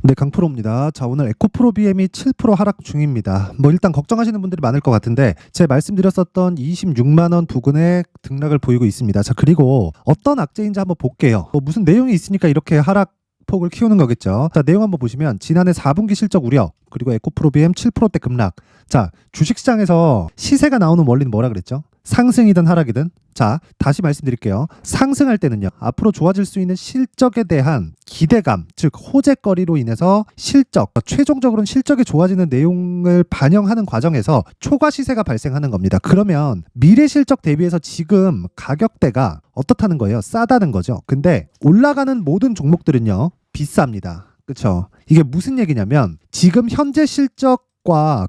네, 강프로입니다. 자, 오늘 에코프로 BM이 7% 하락 중입니다. 일단 걱정하시는 분들이 많을 것 같은데 제가 말씀드렸었던 26만 원 부근에 등락을 보이고 있습니다. 자, 그리고 어떤 악재인지 한번 볼게요. 무슨 내용이 있으니까 이렇게 하락 폭을 키우는 거겠죠. 자, 내용 한번 보시면 지난해 4분기 실적 우려, 그리고 에코프로 BM 7%대 급락. 자, 주식시장에서 시세가 나오는 원리는 뭐라 그랬죠? 상승이든 하락이든. 자, 다시 말씀드릴게요. 상승할 때는요, 앞으로 좋아질 수 있는 실적에 대한 기대감, 즉 호재거리로 인해서 실적, 최종적으로는 실적이 좋아지는 내용을 반영하는 과정에서 초과 시세가 발생하는 겁니다. 그러면 미래 실적 대비해서 지금 가격대가 어떻다는 거예요? 싸다는 거죠. 근데 올라가는 모든 종목들은요, 비쌉니다. 그렇죠? 이게 무슨 얘기냐면 지금 현재 실적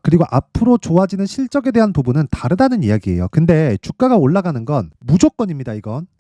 그리고 앞으로 좋아지는 실적에 대한 부분은 다르다는 이야기예요. 근데 주가가 올라가는 건 무조건입니다.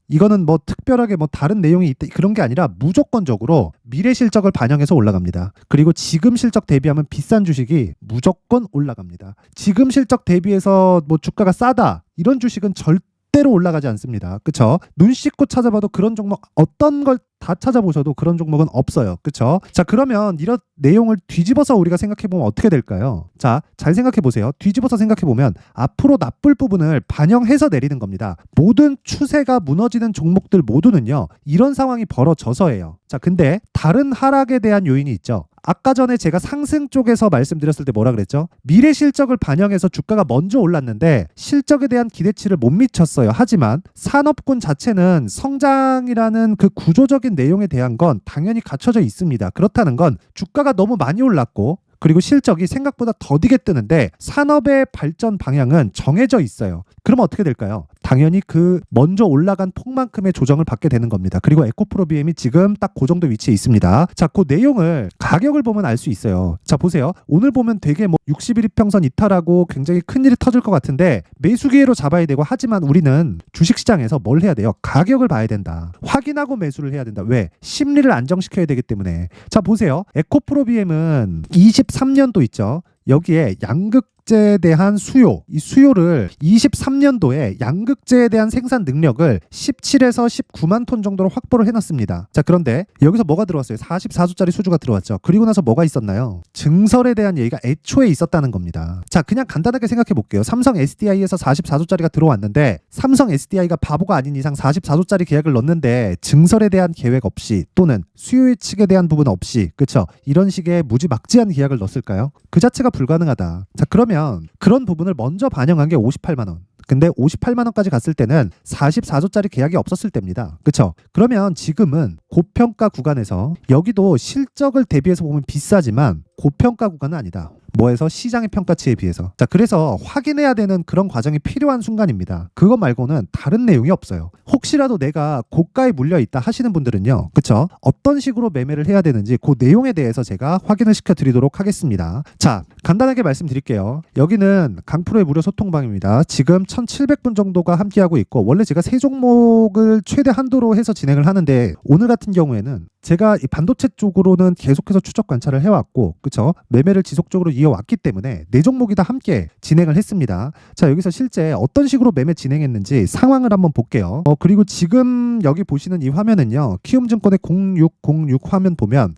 이거는 특별하게 다른 내용이 있다 그런 게 아니라 무조건적으로 미래 실적을 반영해서 올라갑니다. 그리고 지금 실적 대비하면 비싼 주식이 무조건 올라갑니다. 지금 실적 대비해서 주가가 싸다 이런 주식은 절대로 올라가지 않습니다. 그쵸? 눈 씻고 찾아봐도 그런 종목 어떤 걸 다 찾아보셔도 그런 종목은 없어요. 그쵸? 자, 그러면 이런 내용을 뒤집어서 우리가 생각해보면 어떻게 될까요? 자, 잘 생각해보세요. 뒤집어서 생각해보면 앞으로 나쁠 부분을 반영해서 내리는 겁니다. 모든 추세가 무너지는 종목들 모두는요, 이런 상황이 벌어져서예요. 자, 근데 다른 하락에 대한 요인이 있죠. 아까 전에 제가 상승 쪽에서 말씀드렸을 때 뭐라 그랬죠? 미래 실적을 반영해서 주가가 먼저 올랐는데 실적에 대한 기대치를 못 미쳤어요. 하지만 산업군 자체는 성장이라는 그 구조적인 내용에 대한 건 당연히 갖춰져 있습니다. 그렇다는 건 주가가 너무 많이 올랐고 그리고 실적이 생각보다 더디게 뜨는데 산업의 발전 방향은 정해져 있어요. 그러면 어떻게 될까요? 당연히 그 먼저 올라간 폭만큼의 조정을 받게 되는 겁니다. 그리고 에코프로 BM이 지금 딱 그 정도 위치에 있습니다. 자, 그 내용을 가격을 보면 알 수 있어요. 자, 보세요. 오늘 보면 되게 61일평선 이탈하고 굉장히 큰일이 터질 것 같은데 매수 기회로 잡아야 되고, 하지만 우리는 주식시장에서 뭘 해야 돼요? 가격을 봐야 된다. 확인하고 매수를 해야 된다. 왜? 심리를 안정시켜야 되기 때문에. 자, 보세요. 에코프로 BM은 23년도 있죠. 여기에 양극재에 대한 수요, 이 수요를 23년도에 양극재에 대한 생산 능력을 17에서 19만 톤 정도로 확보를 해놨습니다. 자, 그런데 여기서 뭐가 들어왔어요? 44조짜리 수주가 들어왔죠. 그리고 나서 뭐가 있었나요? 증설에 대한 얘기가 애초에 있었다는 겁니다. 자, 그냥 간단하게 생각해 볼게요. 삼성 SDI에서 44조짜리가 들어왔는데 삼성 SDI가 바보가 아닌 이상 44조짜리 계약을 넣는데 증설에 대한 계획 없이 또는 수요 예측에 대한 부분 없이, 그렇죠? 이런 식의 무지막지한 계약을 넣었을까요? 그 자체가 불가능하다. 자, 그러면 그런 부분을 먼저 반영한 게 58만 원. 근데 58만 원까지 갔을 때는 44조짜리 계약이 없었을 때입니다. 그렇죠? 그러면 지금은 고평가 구간에서 여기도 실적을 대비해서 보면 비싸지만 고평가 구간은 아니다. 뭐해서 시장의 평가치에 비해서. 자, 그래서 확인해야 되는 그런 과정이 필요한 순간입니다. 그거 말고는 다른 내용이 없어요. 혹시라도 내가 고가에 물려 있다 하시는 분들은요, 그쵸? 어떤 식으로 매매를 해야 되는지 그 내용에 대해서 제가 확인을 시켜드리도록 하겠습니다. 자, 간단하게 말씀드릴게요. 여기는 강프로의 무료 소통방입니다. 지금 1700분 정도가 함께하고 있고, 원래 제가 세 종목을 최대 한도로 해서 진행을 하는데 오늘 같은 경우에는 제가 이 반도체 쪽으로는 계속해서 추적 관찰을 해왔고, 그쵸? 매매를 지속적으로 이어왔기 때문에 네 종목이 다 함께 진행을 했습니다. 자, 여기서 실제 어떤 식으로 매매 진행했는지 상황을 한번 볼게요. 그리고 지금 여기 보시는 이 화면은요, 키움증권의 0606 화면 보면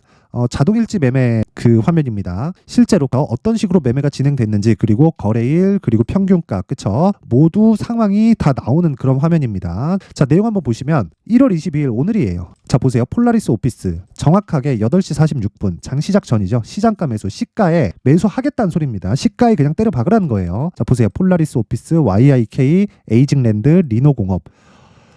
자동일지 매매 그 화면입니다. 실제로 어떤 식으로 매매가 진행됐는지, 그리고 거래일, 그리고 평균가, 그쵸? 모두 상황이 다 나오는 그런 화면입니다. 자, 내용 한번 보시면 1월 22일 오늘이에요. 자, 보세요. 폴라리스 오피스 정확하게 8시 46분 장시작 전이죠. 시장가 매수, 시가에 매수하겠다는 소리입니다. 시가에 그냥 때려 박으라는 거예요. 자, 보세요. 폴라리스 오피스, YIK, 에이징랜드, 리노공업.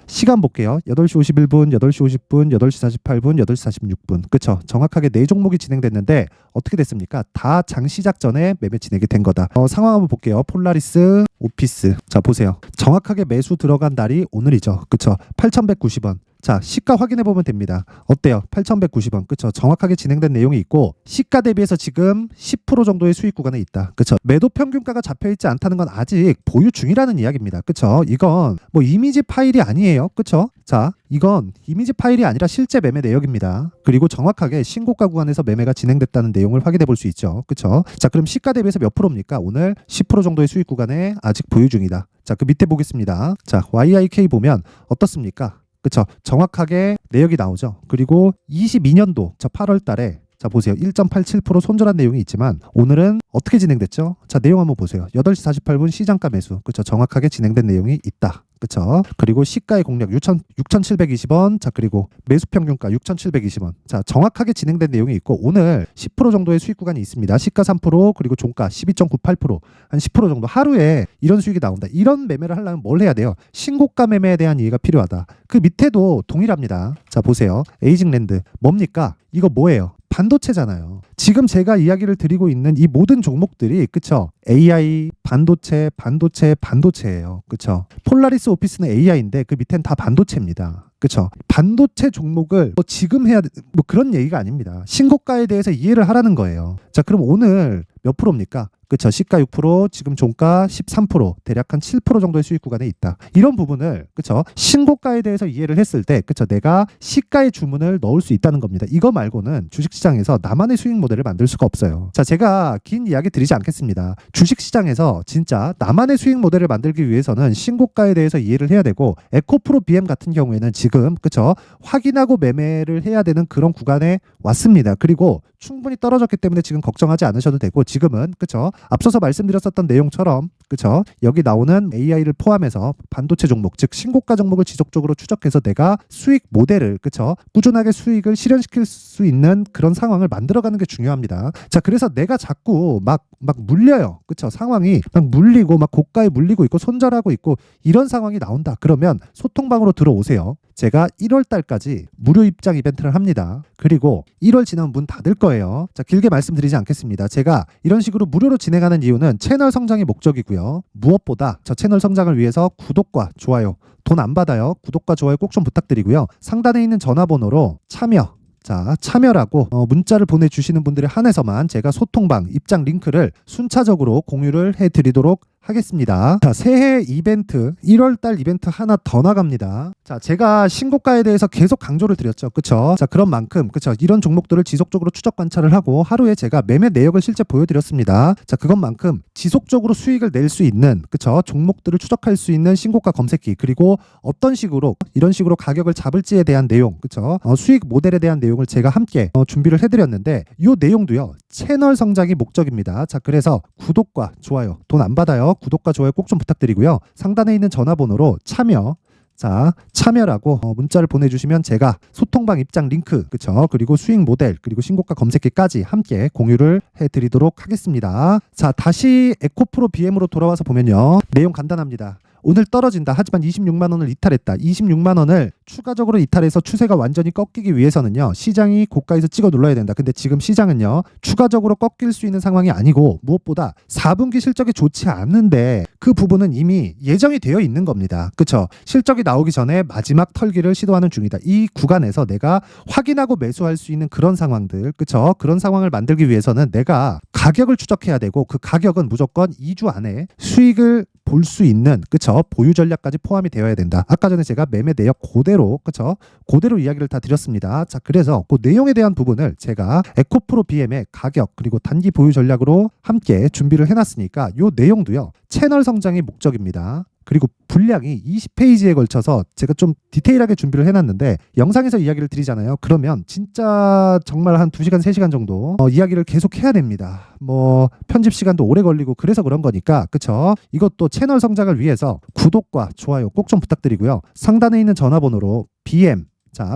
시간 볼게요. 8시 51분, 8시 50분, 8시 48분, 8시 46분. 그쵸? 정확하게 네 종목이 진행됐는데 어떻게 됐습니까? 다 장시작 전에 매매 진행이 된 거다. 상황 한번 볼게요. 폴라리스 오피스. 자, 보세요. 정확하게 매수 들어간 날이 오늘이죠. 그쵸? 8,190원. 자, 시가 확인해 보면 됩니다. 어때요? 8,190원. 그쵸? 정확하게 진행된 내용이 있고, 시가 대비해서 지금 10% 정도의 수익 구간에 있다. 그쵸? 매도 평균가가 잡혀있지 않다는 건 아직 보유 중이라는 이야기입니다. 그쵸? 이건 이미지 파일이 아니에요. 그쵸? 자, 이건 이미지 파일이 아니라 실제 매매 내역입니다. 그리고 정확하게 신고가 구간에서 매매가 진행됐다는 내용을 확인해 볼 수 있죠. 그쵸? 자, 그럼 시가 대비해서 몇 프로입니까? 오늘 10% 정도의 수익 구간에 아직 보유 중이다. 자, 그 밑에 보겠습니다. 자, YIK 보면 어떻습니까? 그쵸? 정확하게 내역이 나오죠. 그리고 22년도 8월 달에 자, 보세요. 1.87% 손절한 내용이 있지만 오늘은 어떻게 진행됐죠? 자, 내용 한번 보세요. 8시 48분 시장가 매수. 그렇죠. 정확하게 진행된 내용이 있다. 그렇죠. 그리고 시가의 공략 6,720원. 자, 그리고 매수 평균가 6,720원. 자, 정확하게 진행된 내용이 있고 오늘 10% 정도의 수익 구간이 있습니다. 시가 3%, 그리고 종가 12.98%, 한 10% 정도 하루에 이런 수익이 나온다. 이런 매매를 하려면 뭘 해야 돼요? 신고가 매매에 대한 이해가 필요하다. 그 밑에도 동일합니다. 자, 보세요. 에이징랜드 뭡니까? 이거 뭐예요? 반도체잖아요. 지금 제가 이야기를 드리고 있는 이 모든 종목들이 그쵸? AI, 반도체예요. 그쵸? 폴라리스 오피스는 AI인데 그 밑엔 다 반도체입니다. 그쵸? 반도체 종목을 뭐 지금 해야 뭐 그런 얘기가 아닙니다. 신고가에 대해서 이해를 하라는 거예요. 자, 그럼 오늘 몇 프로입니까? 그쵸? 시가 6%, 지금 종가 13%, 대략 한 7% 정도의 수익 구간에 있다. 이런 부분을 그쵸? 신고가에 대해서 이해를 했을 때 그쵸? 내가 시가의 주문을 넣을 수 있다는 겁니다. 이거 말고는 주식시장에서 나만의 수익 모델을 만들 수가 없어요. 자, 제가 긴 이야기 드리지 않겠습니다. 주식시장에서 진짜 나만의 수익 모델을 만들기 위해서는 신고가에 대해서 이해를 해야 되고, 에코프로 BM 같은 경우에는 지금 그쵸? 확인하고 매매를 해야 되는 그런 구간에 왔습니다. 그리고 충분히 떨어졌기 때문에 지금 걱정하지 않으셔도 되고, 지금은 그쵸? 앞서서 말씀드렸었던 내용처럼 그쵸? 여기 나오는 AI를 포함해서 반도체 종목, 즉 신고가 종목을 지속적으로 추적해서 내가 수익 모델을 그쵸? 꾸준하게 수익을 실현시킬 수 있는 그런 상황을 만들어가는 게 중요합니다. 자, 그래서 내가 자꾸 막 물려요. 그쵸? 상황이 막 물리고 막 고가에 물리고 있고 손절하고 있고 이런 상황이 나온다. 그러면 소통방으로 들어오세요. 제가 1월 달까지 무료 입장 이벤트를 합니다. 그리고 1월 지나면 문 닫을 거예요. 자, 길게 말씀드리지 않겠습니다. 제가 이런 식으로 무료로 진행하는 이유는 채널 성장이 목적이고요. 무엇보다 저 채널 성장을 위해서 구독과 좋아요, 돈 안 받아요. 구독과 좋아요 꼭 좀 부탁드리고요. 상단에 있는 전화번호로 참여라고 문자를 보내주시는 분들에 한해서만 제가 소통방 입장 링크를 순차적으로 공유를 해드리도록 하겠습니다. 자, 새해 이벤트 1월달 이벤트 하나 더 나갑니다. 자, 제가 신고가에 대해서 계속 강조를 드렸죠. 그쵸? 자, 그런 만큼 그쵸? 이런 종목들을 지속적으로 추적 관찰을 하고 하루에 제가 매매 내역을 실제 보여드렸습니다. 자, 그것만큼 지속적으로 수익을 낼 수 있는 그쵸? 종목들을 추적할 수 있는 신고가 검색기, 그리고 어떤 식으로 이런 식으로 가격을 잡을지에 대한 내용, 그쵸? 수익 모델에 대한 내용을 제가 함께 준비를 해드렸는데, 이 내용도요 채널 성장이 목적입니다. 자, 그래서 구독과 좋아요 돈 안 받아요. 구독과 좋아요 꼭 좀 부탁드리고요. 상단에 있는 전화번호로 참여라고 문자를 보내주시면 제가 소통방 입장 링크 그쵸? 그리고 수익 모델, 그리고 신고가 검색기까지 함께 공유를 해드리도록 하겠습니다. 자, 다시 에코프로 BM으로 돌아와서 보면요, 내용 간단합니다. 오늘 떨어진다. 하지만 26만 원을 이탈했다. 26만 원을 추가적으로 이탈해서 추세가 완전히 꺾이기 위해서는요, 시장이 고가에서 찍어 눌러야 된다. 근데 지금 시장은요 추가적으로 꺾일 수 있는 상황이 아니고, 무엇보다 4분기 실적이 좋지 않는데 그 부분은 이미 예정이 되어 있는 겁니다. 그쵸? 실적이 나오기 전에 마지막 털기를 시도하는 중이다. 이 구간에서 내가 확인하고 매수할 수 있는 그런 상황들, 그쵸? 그런 상황을 만들기 위해서는 내가 가격을 추적해야 되고, 그 가격은 무조건 2주 안에 수익을 볼 수 있는 그쵸? 보유 전략까지 포함이 되어야 된다. 아까 전에 제가 매매 내역 그대로 그쵸? 그대로 이야기를 다 드렸습니다. 자, 그래서 그 내용에 대한 부분을 제가 에코프로 BM의 가격 그리고 단기 보유 전략으로 함께 준비를 해놨으니까 이 내용도요 채널 성장이 목적입니다. 그리고 분량이 20페이지에 걸쳐서 제가 좀 디테일하게 준비를 해놨는데, 영상에서 이야기를 드리잖아요. 그러면 진짜 정말 한 2시간, 3시간 정도 이야기를 계속 해야 됩니다. 뭐 편집 시간도 오래 걸리고 그래서 그런 거니까 그쵸? 이것도 채널 성장을 위해서 구독과 좋아요 꼭 좀 부탁드리고요. 상단에 있는 전화번호로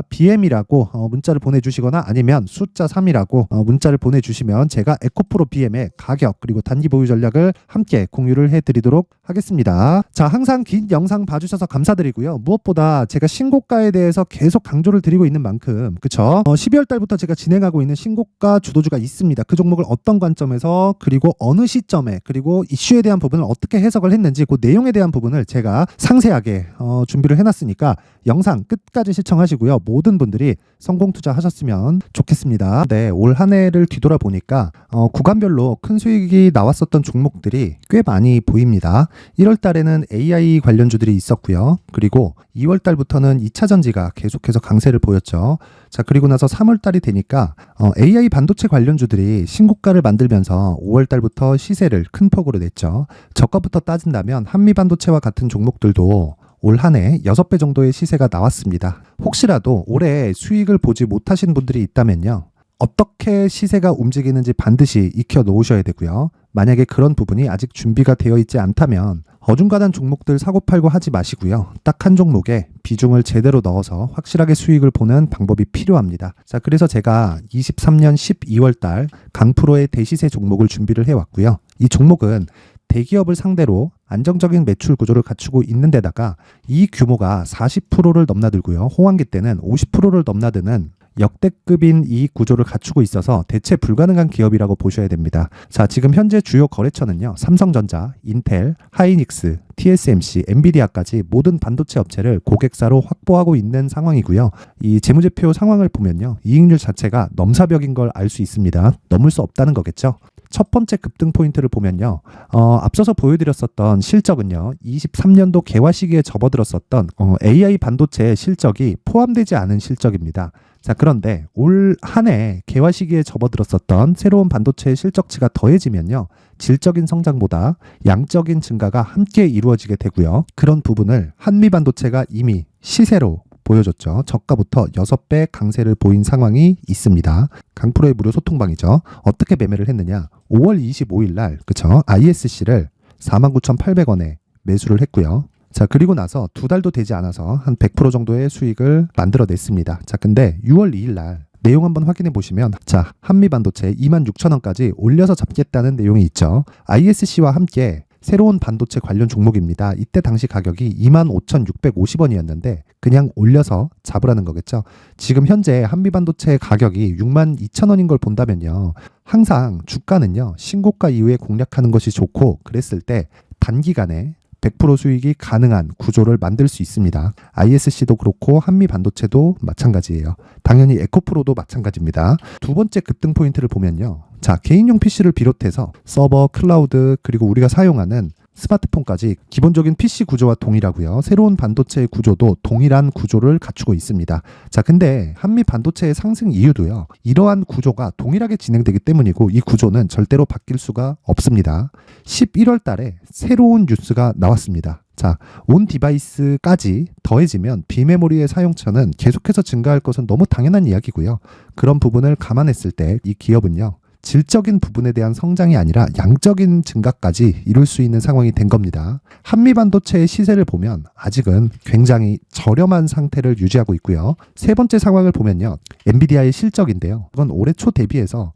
BM이라고 문자를 보내주시거나 아니면 숫자 3이라고 문자를 보내주시면 제가 에코프로 BM의 가격 그리고 단기 보유 전략을 함께 공유를 해드리도록 하겠습니다. 자, 항상 긴 영상 봐주셔서 감사드리고요. 무엇보다 제가 신고가에 대해서 계속 강조를 드리고 있는 만큼 그쵸? 12월 달부터 제가 진행하고 있는 신고가 주도주가 있습니다. 그 종목을 어떤 관점에서 그리고 어느 시점에 그리고 이슈에 대한 부분을 어떻게 해석을 했는지 그 내용에 대한 부분을 제가 상세하게 준비를 해놨으니까 영상 끝까지 시청하시고요. 모든 분들이 성공 투자하셨으면 좋겠습니다. 네, 올 한 해를 뒤돌아보니까 구간별로 큰 수익이 나왔었던 종목들이 꽤 많이 보입니다. 1월 달에는 AI 관련주들이 있었고요. 그리고 2월 달부터는 2차 전지가 계속해서 강세를 보였죠. 자, 그리고 나서 3월 달이 되니까 AI 반도체 관련주들이 신고가를 만들면서 5월 달부터 시세를 큰 폭으로 냈죠. 저가부터 따진다면 한미 반도체와 같은 종목들도 올 한 해 6배 정도의 시세가 나왔습니다. 혹시라도 올해 수익을 보지 못하신 분들이 있다면요, 어떻게 시세가 움직이는지 반드시 익혀 놓으셔야 되고요. 만약에 그런 부분이 아직 준비가 되어 있지 않다면 어중간한 종목들 사고팔고 하지 마시고요. 딱 한 종목에 비중을 제대로 넣어서 확실하게 수익을 보는 방법이 필요합니다. 자, 그래서 제가 23년 12월 달 강프로의 대시세 종목을 준비를 해왔고요. 이 종목은 대기업을 상대로 안정적인 매출 구조를 갖추고 있는 데다가 이 규모가 40%를 넘나들고요. 호황기 때는 50%를 넘나드는 역대급인 이익 구조를 갖추고 있어서 대체 불가능한 기업이라고 보셔야 됩니다. 자, 지금 현재 주요 거래처는요. 삼성전자, 인텔, 하이닉스, TSMC, 엔비디아까지 모든 반도체 업체를 고객사로 확보하고 있는 상황이고요. 이 재무제표 상황을 보면요. 이익률 자체가 넘사벽인 걸 알 수 있습니다. 넘을 수 없다는 거겠죠. 첫 번째 급등 포인트를 보면요. 앞서서 보여드렸었던 실적은요. 23년도 개화 시기에 접어들었었던 AI 반도체 실적이 포함되지 않은 실적입니다. 자, 그런데 올 한 해 개화 시기에 접어들었었던 새로운 반도체 실적치가 더해지면요. 질적인 성장보다 양적인 증가가 함께 이루어지게 되고요. 그런 부분을 한미반도체가 이미 시세로 보여줬죠. 저가부터 6배 강세를 보인 상황이 있습니다. 강프로의 무료 소통방이죠. 어떻게 매매를 했느냐. 5월 25일 날 그쵸? ISC를 49,800원에 매수를 했고요. 자, 그리고 나서 2달도 되지 않아서 한 100% 정도의 수익을 만들어냈습니다. 자, 근데 6월 2일 날 내용 한번 확인해 보시면 자, 한미반도체 26,000원까지 올려서 잡겠다는 내용이 있죠. ISC와 함께 새로운 반도체 관련 종목입니다. 이때 당시 가격이 25,650원이었는데 그냥 올려서 잡으라는 거겠죠. 지금 현재 한미반도체 가격이 62,000원인 걸 본다면요. 항상 주가는요. 신고가 이후에 공략하는 것이 좋고 그랬을 때 단기간에 100% 수익이 가능한 구조를 만들 수 있습니다. ISC도 그렇고 한미반도체도 마찬가지예요. 당연히 에코프로도 마찬가지입니다. 두 번째 급등 포인트를 보면요. 자, 개인용 PC를 비롯해서 서버, 클라우드, 그리고 우리가 사용하는 스마트폰까지 기본적인 PC 구조와 동일하고요. 새로운 반도체의 구조도 동일한 구조를 갖추고 있습니다. 자, 근데 한미 반도체의 상승 이유도요. 이러한 구조가 동일하게 진행되기 때문이고 이 구조는 절대로 바뀔 수가 없습니다. 11월 달에 새로운 뉴스가 나왔습니다. 자, 온 디바이스까지 더해지면 비메모리의 사용처는 계속해서 증가할 것은 너무 당연한 이야기고요. 그런 부분을 감안했을 때 이 기업은요. 질적인 부분에 대한 성장이 아니라 양적인 증가까지 이룰 수 있는 상황이 된 겁니다. 한미반도체의 시세를 보면 아직은 굉장히 저렴한 상태를 유지하고 있고요. 세 번째 상황을 보면요. 엔비디아의 실적인데요. 이건 올해 초 대비해서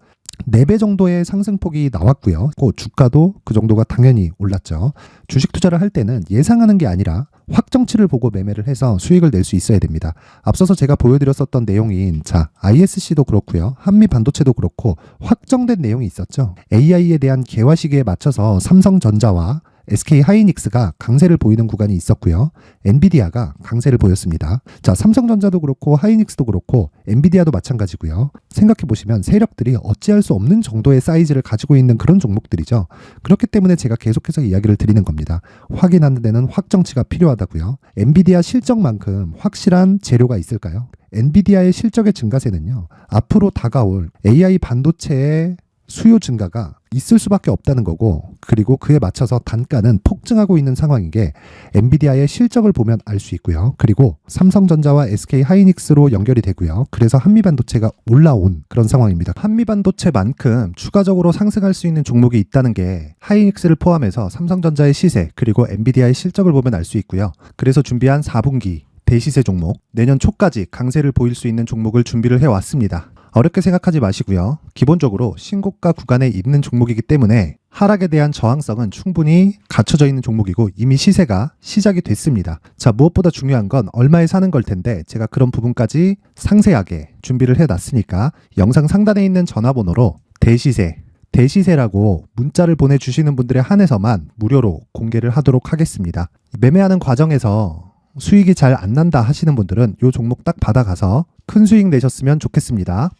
4배 정도의 상승폭이 나왔고요. 주가도 그 정도가 당연히 올랐죠. 주식 투자를 할 때는 예상하는 게 아니라 확정치를 보고 매매를 해서 수익을 낼 수 있어야 됩니다. 앞서서 제가 보여드렸었던 내용인 자, ISC도 그렇고요. 한미반도체도 그렇고 확정된 내용이 있었죠. AI에 대한 개화 시기에 맞춰서 삼성전자와 SK 하이닉스가 강세를 보이는 구간이 있었고요. 엔비디아가 강세를 보였습니다. 자, 삼성전자도 그렇고 하이닉스도 그렇고 엔비디아도 마찬가지고요. 생각해 보시면 세력들이 어찌할 수 없는 정도의 사이즈를 가지고 있는 그런 종목들이죠. 그렇기 때문에 제가 계속해서 이야기를 드리는 겁니다. 확인하는 데는 확정치가 필요하다고요. 엔비디아 실적만큼 확실한 재료가 있을까요? 엔비디아의 실적의 증가세는요. 앞으로 다가올 AI 반도체의 수요 증가가 있을 수밖에 없다는 거고 그리고 그에 맞춰서 단가는 폭증하고 있는 상황인 게 엔비디아의 실적을 보면 알 수 있고요. 그리고 삼성전자와 SK 하이닉스로 연결이 되고요. 그래서 한미반도체가 올라온 그런 상황입니다. 한미반도체만큼 추가적으로 상승할 수 있는 종목이 있다는 게 하이닉스를 포함해서 삼성전자의 시세 그리고 엔비디아의 실적을 보면 알 수 있고요. 그래서 준비한 4분기 대시세 종목, 내년 초까지 강세를 보일 수 있는 종목을 준비를 해왔습니다. 어렵게 생각하지 마시고요. 기본적으로 신고가 구간에 있는 종목이기 때문에 하락에 대한 저항성은 충분히 갖춰져 있는 종목이고 이미 시세가 시작이 됐습니다. 자, 무엇보다 중요한 건 얼마에 사는 걸 텐데 제가 그런 부분까지 상세하게 준비를 해놨으니까 영상 상단에 있는 전화번호로 대시세라고 문자를 보내주시는 분들에 한해서만 무료로 공개를 하도록 하겠습니다. 매매하는 과정에서 수익이 잘 안 난다 하시는 분들은 이 종목 딱 받아가서 큰 수익 내셨으면 좋겠습니다.